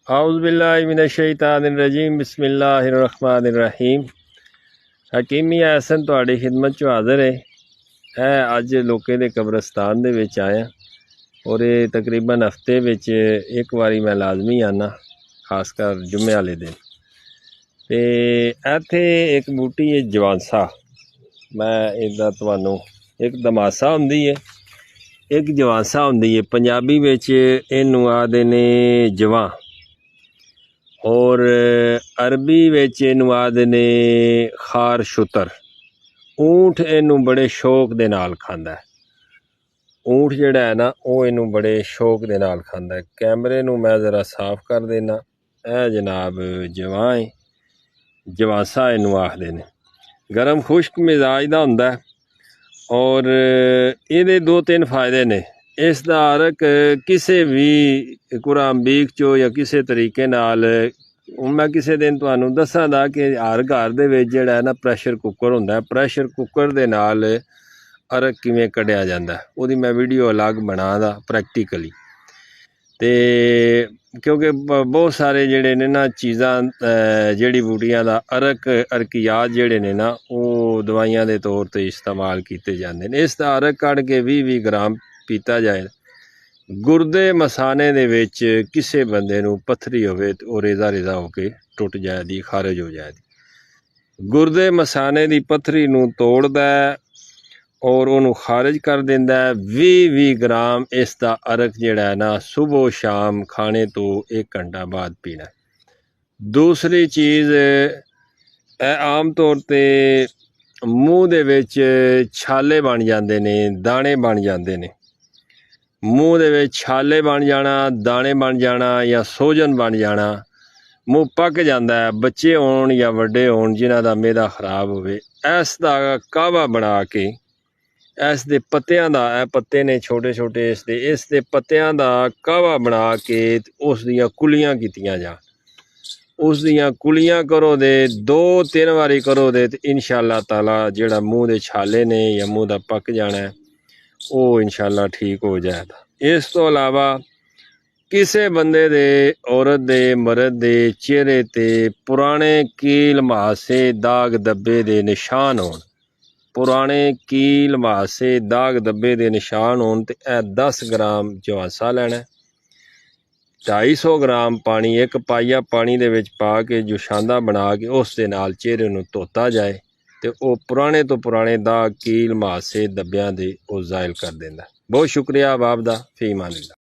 आउज़ुबिल्लाहिमिनश्शैतानिर्रजीम बिस्मिल्लाहिर्रहमानिर्रहीम। हकीमी एहसन तुहाडी खिदमत चो हाज़र है अज लोकें दे कब्रस्तान दे विच आया और ये तकरीबन हफ्ते विच एक बारी मैं लाजमी आना, खासकर जुम्मे वाले दिन। ते इत्थे एक बूटी है जवानसा, मैं इहदा तुहानू एक दमासा हुंदी है, एक जवानसा हुंदी है। पंजाबी विच इहनू आखदे ने जवां और अरबी विच इहनू आखदे ने खार शुतर। ऊंठ इहनू बड़े शौक दे नाल खांदा है। ऊंठ जिहड़ा है ना वो इहनू बड़े शौक दे नाल खांदा है। कैमरे नू मैं ज़रा साफ कर देना। यह जनाब जवां है, जवासा इहनू आखदे ने। गर्म खुश्क मिजाज दा हुंदा है और इहदे दो तीन फायदे ने। इसदा अरक किसी भी कुरांबीक चो या किसी तरीके नाल मैं किसी दिन तुहानू दसांगा कि हर घर दे विच जिहड़ा है ना प्रैशर कुकर हुंदा है। प्रैशर कुकर दे नाल अरक किवें कढ़िया जांदा है, उहदी मैं वीडियो अलग बनादा प्रैक्टिकली। ते क्योंकि बहुत सारे जिहड़े ने ना चीज़ां जड़ी बूटियां दा अरक अरकियात जिहड़े ने ना वो दवाइयां दे तौर ते इस्तेमाल कीते जांदे ने। इसदा अरक कढ़ के 20-20 ग्राम पीता जाए। गुरदे मसाने दे विच किसी बंदे नू पत्थरी होवे ते ओह रेजा रेजा होके टुट जाए दी, खारिज हो जाए दी। गुरदे मसाने दी पत्थरी नू तोड़दा है और उन्होंने खारिज कर देंदा है। 20-20 ग्राम इसका अरक जिहड़ा है ना सुबह शाम खाने तो 1 घंटा बाद पीना। दूसरी चीज़ आम तौर पर मूँह दे विच छाले बन जाते ने, दाने बन जाते ने। मूँह दे विच छाले बन जाना, दाने बन जाना या सोजन बन जाना, मूँह पक जाता है। बच्चे होण या वड्डे होण जिन्हां दा मैदा खराब होवे, इसदा कावा बना के इस दे पत्तियां दा, पत्ते ने छोटे छोटे इस दे पत्तियां दा कावा बना के उस दियां कुलियां कीतियां जान। उस दियां कुलियां करो दे 2-3 वारी करो दे ते इंशाअल्लाह ताला जिहड़ा मूँह दे छाले ने या मूँह दा पक जाना है वो इंशाअल्लाह ठीक हो जाएगा। इस तो अलावा किसी बंदे दे, औरत दे, मर्द दे चेहरे ते पुराने कील मुहासे दाग धब्बे दे निशान होण, पुराने कील मुहासे दाग धब्बे दे निशान होण ते 10 ग्राम जवासा लैना है। 250 ग्राम पानी, 1 पाइया पानी दे विच पा के जुशांदा बना के उस दे नाल चेहरे नू धोता जाए ते वो पुराने तो पुराने दाग कील मुहासे धब्बियां दे वो ज़ाहिल कर देंदा। बहुत शुक्रिया बाप दा। फी अमान अल्लाह।